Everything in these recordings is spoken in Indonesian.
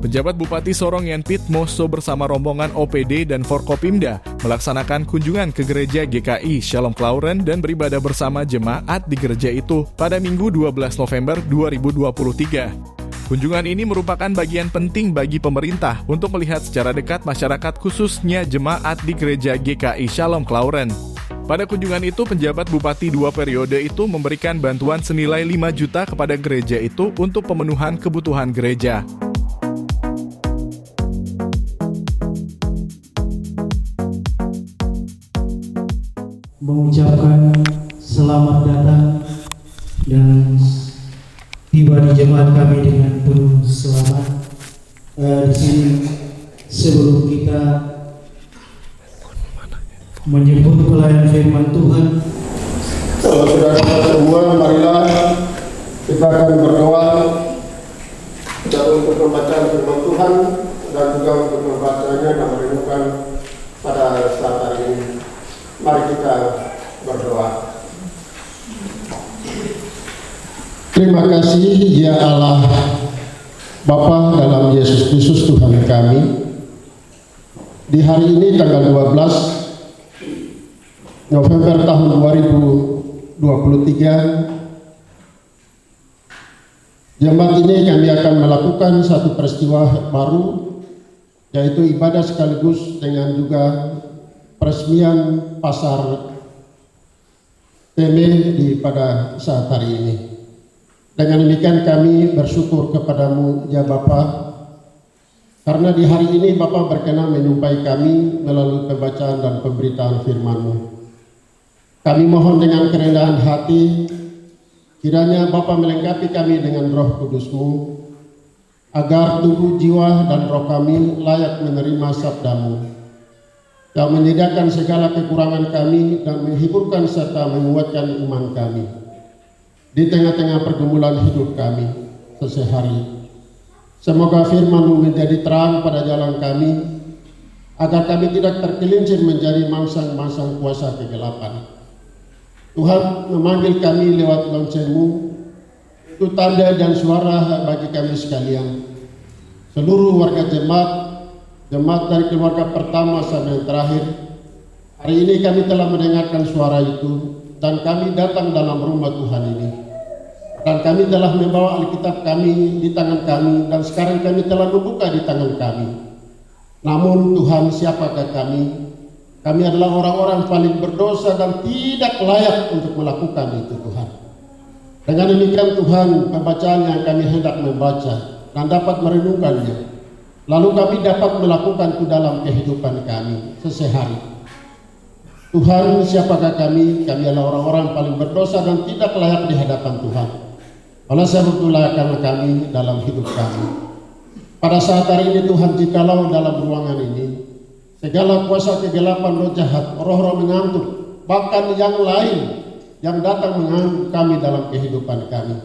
Pejabat Bupati Sorong Yenpit Moso bersama rombongan OPD dan Forkopimda melaksanakan kunjungan ke gereja GKI Shalom Clauren dan beribadah bersama jemaat di gereja itu pada Minggu 12 November 2023. Kunjungan ini merupakan bagian penting bagi pemerintah untuk melihat secara dekat masyarakat khususnya jemaat di gereja GKI Shalom Clauren. Pada kunjungan itu, penjabat bupati 2 periode itu memberikan bantuan senilai 5 juta kepada gereja itu untuk pemenuhan kebutuhan gereja. Mengucapkan selamat datang dan tiba di jemaat kami dengan penuh selamat. Di sini sebelum kita menyebut pelayan firman Tuhan, saudara-saudara semua, marilah kita akan berdoa untuk pembacaan firman Tuhan dan juga untuk membacanya dan merenungkan pada saat hari ini. Mari kita berdoa. Terima kasih ya Allah Bapa dalam Yesus Kristus Tuhan kami. Di hari ini tanggal 12 November tahun 2023, jemaat ini kami akan melakukan satu peristiwa baru, yaitu ibadah sekaligus dengan juga peresmian pasar Teme pada saat hari ini. Dengan demikian kami bersyukur kepadamu ya Bapa, karena di hari ini Bapa berkenan menyumpai kami melalui pembacaan dan pemberitaan firman-Mu. Kami mohon dengan kerendahan hati, kiranya Bapa melengkapi kami dengan Roh Kudus-Mu, agar tubuh, jiwa, dan roh kami layak menerima sabda-Mu, yang menyediakan segala kekurangan kami dan menghiburkan serta menguatkan iman kami di tengah-tengah pergumulan hidup kami sehari-hari. Semoga firman-Mu menjadi terang pada jalan kami, agar kami tidak tergelincir menjadi mangsang-mangsang kuasa kegelapan. Tuhan memanggil kami lewat lonceng-Mu, itu tanda dan suara bagi kami sekalian, seluruh warga jemaat dari keluarga pertama sampai yang terakhir. Hari ini kami telah mendengarkan suara itu, dan kami datang dalam rumah Tuhan ini, dan kami telah membawa Alkitab kami di tangan kami, dan sekarang kami telah membuka di tangan kami. Namun Tuhan, siapakah kami? Kami adalah orang-orang paling berdosa dan tidak layak untuk melakukan itu, Tuhan. Dengan demikian Tuhan, pembacaan yang kami hendak membaca dan dapat merenungkannya, lalu kami dapat melakukan itu dalam kehidupan kami sehari-hari. Tuhan, siapakah kami? Kami adalah orang-orang paling berdosa dan tidak layak di hadapan Tuhan. Oleh sebab itulah karena kami dalam hidup kami. Pada saat hari ini Tuhan, jikalau dalam ruangan ini segala kuasa kegelapan, roh jahat, roh-roh mengantuk, bahkan yang lain yang datang mengganggu kami dalam kehidupan kami,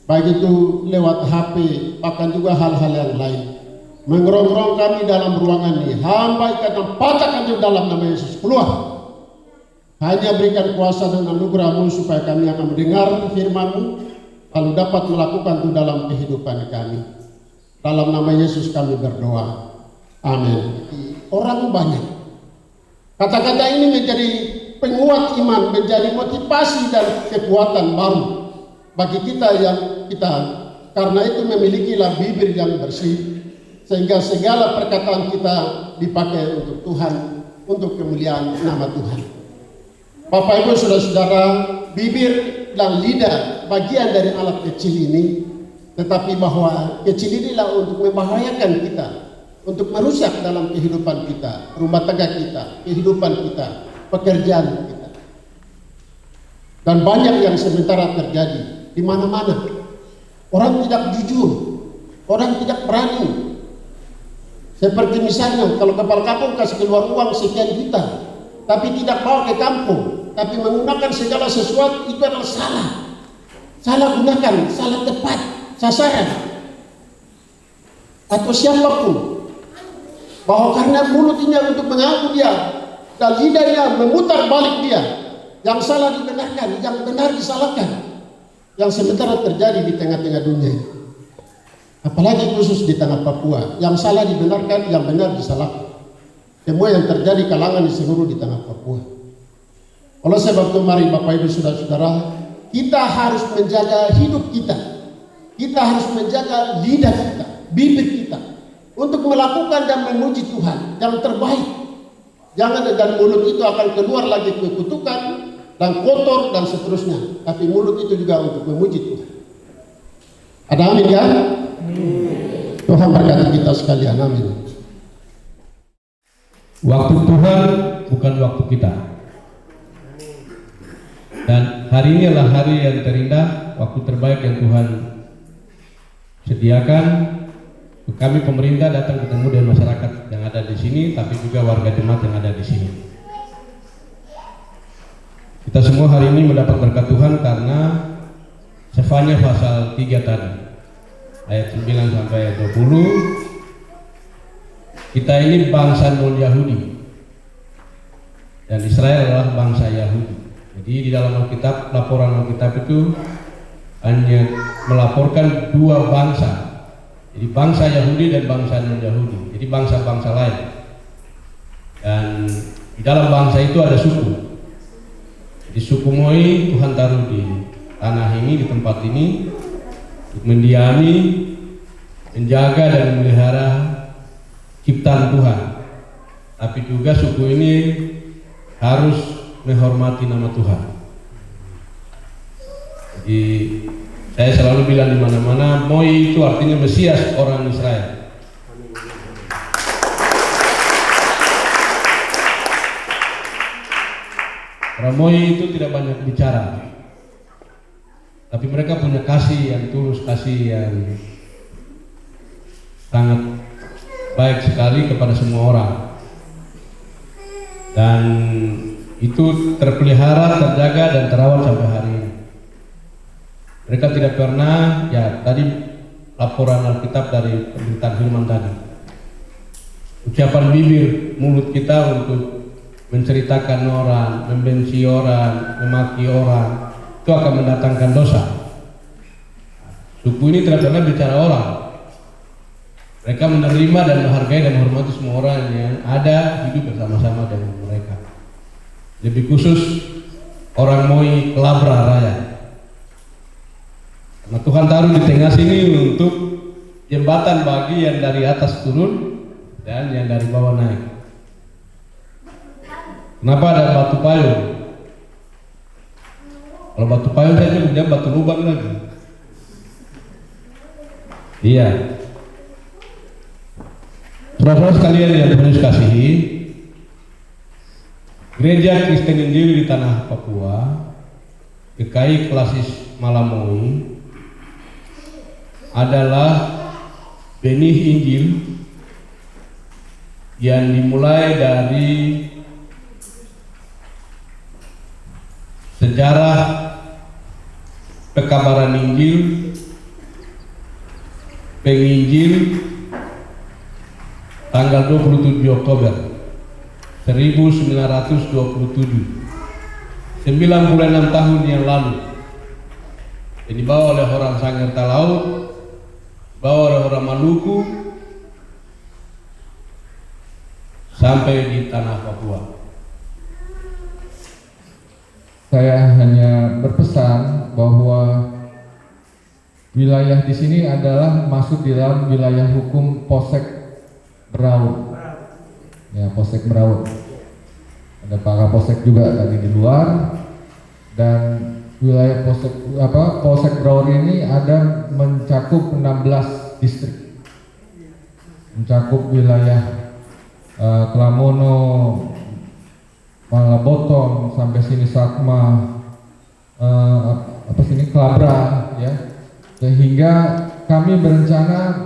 baik itu lewat HP, bahkan juga hal-hal yang lain, mengerongrong kami dalam ruangan ini, hamba ikat patahkan di dalam nama Yesus, keluar. Hanya berikan kuasa dan anugerah-Mu supaya kami akan mendengar firman-Mu, lalu dapat melakukan itu dalam kehidupan kami. Dalam nama Yesus kami berdoa, amin. Orang banyak, kata-kata ini menjadi penguat iman, menjadi motivasi dan kekuatan baru bagi kita karena itu memilikilah bibir yang bersih, sehingga segala perkataan kita dipakai untuk Tuhan, untuk kemuliaan nama Tuhan. Bapak Ibu saudara-saudara, bibir dan lidah bagian dari alat kecil ini, tetapi bahwa kecil inilah untuk membahayakan kita, untuk merusak dalam kehidupan kita, rumah tangga kita, kehidupan kita, pekerjaan kita. Dan banyak yang sementara terjadi di mana-mana. Orang tidak jujur, orang tidak berani. Seperti misalnya kalau kepala kampung kasih keluar uang sekian juta, tapi tidak bawa ke kampung, tapi menggunakan segala sesuatu, itu adalah salah. Salah gunakan, salah tepat sasaran. Atau siapapun, bahwa karena mulutnya untuk mengaku dia dan lidahnya memutar balik dia, yang salah dibenarkan, yang benar disalahkan, yang sementara terjadi di tengah-tengah dunia. apalagi khusus di tanah Papua. Yang salah dibenarkan, yang benar disalahkan. Semua yang terjadi kalangan di seluruh di tanah Papua. Oleh sebab itu mari Bapak Ibu Saudara-saudara, kita harus menjaga hidup kita. Kita harus menjaga lidah kita, bibir kita, untuk melakukan dan memuji Tuhan yang terbaik. Jangan dari mulut itu akan keluar lagi kekutukan dan kotor dan seterusnya. Tapi mulut itu juga untuk memuji Tuhan. Ada amin ya? Tuhan berkati kita sekalian, amin. Waktu Tuhan bukan waktu kita. Dan hari ini adalah hari yang terindah, waktu terbaik yang Tuhan sediakan. Kami pemerintah datang ketemu dengan masyarakat yang ada di sini, tapi juga warga jemaat yang ada di sini. Kita semua hari ini mendapat berkat Tuhan karena Sefanya pasal 3 tadi, ayat 9 sampai 20. Kita ini bangsa non-Yahudi dan Israel adalah bangsa Yahudi. Jadi di dalam Alkitab, laporan Alkitab itu hanya melaporkan dua bangsa. Jadi bangsa Yahudi dan bangsa non-Yahudi. Jadi bangsa-bangsa lain. Dan di dalam bangsa itu ada suku. Jadi suku Moi Tuhan taruh di tanah ini, di tempat ini, untuk mendiami, menjaga dan memelihara ciptaan Tuhan. Tapi juga suku ini harus menghormati nama Tuhan. Jadi saya selalu bilang di mana-mana, Moi itu artinya Mesias orang Israel. Orang Moi itu tidak banyak bicara, tapi mereka punya kasih yang tulus, kasih yang sangat baik sekali kepada semua orang. Dan itu terpelihara, terjaga dan terawat sampai hari ini. Mereka tidak pernah, ya tadi laporan Alkitab dari pemberitaan firman tadi, ucapan bibir mulut kita untuk menceritakan orang, membenci orang, memaki orang, itu akan mendatangkan dosa. Suku ini tidak pernah bicara orang. Mereka menerima dan menghargai dan menghormati semua orang yang ada hidup bersama-sama dengan mereka. Lebih khusus orang Moi Kelabra Raya. Karena Tuhan taruh di tengah sini untuk jembatan bagi yang dari atas turun dan yang dari bawah naik. Kenapa ada batu payung? Kalau batu payung saja punya batu lubang lagi. Iya. Saudara-saudara sekalian yang Tuhan Yesus kasihi, Gereja Kristen Injil di tanah Papua, GKI Klasis Malamoi, adalah benih Injil yang dimulai dari sejarah pekabaran Injil, penginjil tanggal 27 Oktober 1927, 96 tahun yang lalu. Ini dibawa oleh orang Sangir Talaut, dibawa oleh orang Maluku sampai di tanah Papua. Saya hanya berpesan bahwa wilayah di sini adalah masuk di dalam wilayah hukum Polsek Berau. Ya, Polsek Berau. Ada Pak Kapolsek juga tadi di luar. Dan wilayah Polsek Berau ini ada mencakup 16 distrik. Mencakup wilayah Klamono, Malabotong sampai sini Sakma, sini Kelabra, ya. Sehingga kami berencana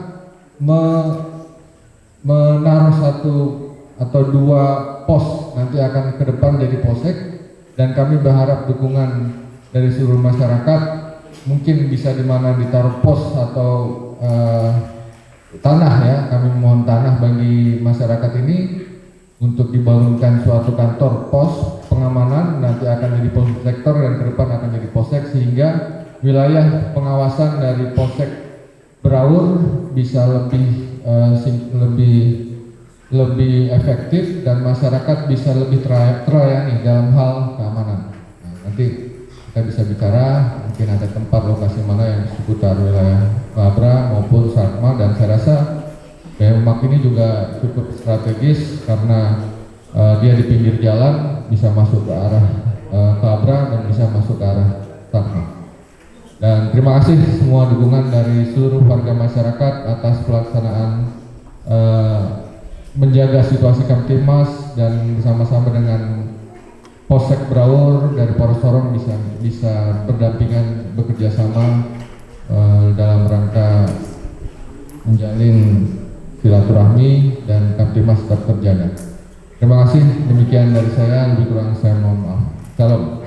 menaruh satu atau dua pos nanti akan ke depan jadi polsek, dan kami berharap dukungan dari seluruh masyarakat, mungkin bisa di mana ditaruh pos atau tanah, ya. Kami mohon tanah bagi masyarakat ini untuk dibangunkan suatu kantor pos pengamanan, nanti akan jadi polsektor dan ke depan akan jadi polsek, sehingga wilayah pengawasan dari Polsek Beraur bisa lebih efektif dan masyarakat bisa lebih terlayani dalam hal keamanan. Nah, nanti kita bisa bicara mungkin ada tempat lokasi mana yang seputar wilayah Labra maupun Sarma, dan saya rasa Demak ini juga cukup strategis karena dia di pinggir jalan, bisa masuk ke arah Labra dan bisa masuk ke arah Sarma. Dan terima kasih semua dukungan dari seluruh warga masyarakat atas pelaksanaan menjaga situasi Kamtibmas, dan bersama-sama dengan Polsek Braur dari Polres Sorong bisa berdampingan, bekerja sama dalam rangka menjalin silaturahmi dan Kamtibmas tetap terjaga. Terima kasih, demikian dari saya, lebih kurang saya mohon maaf. Salam.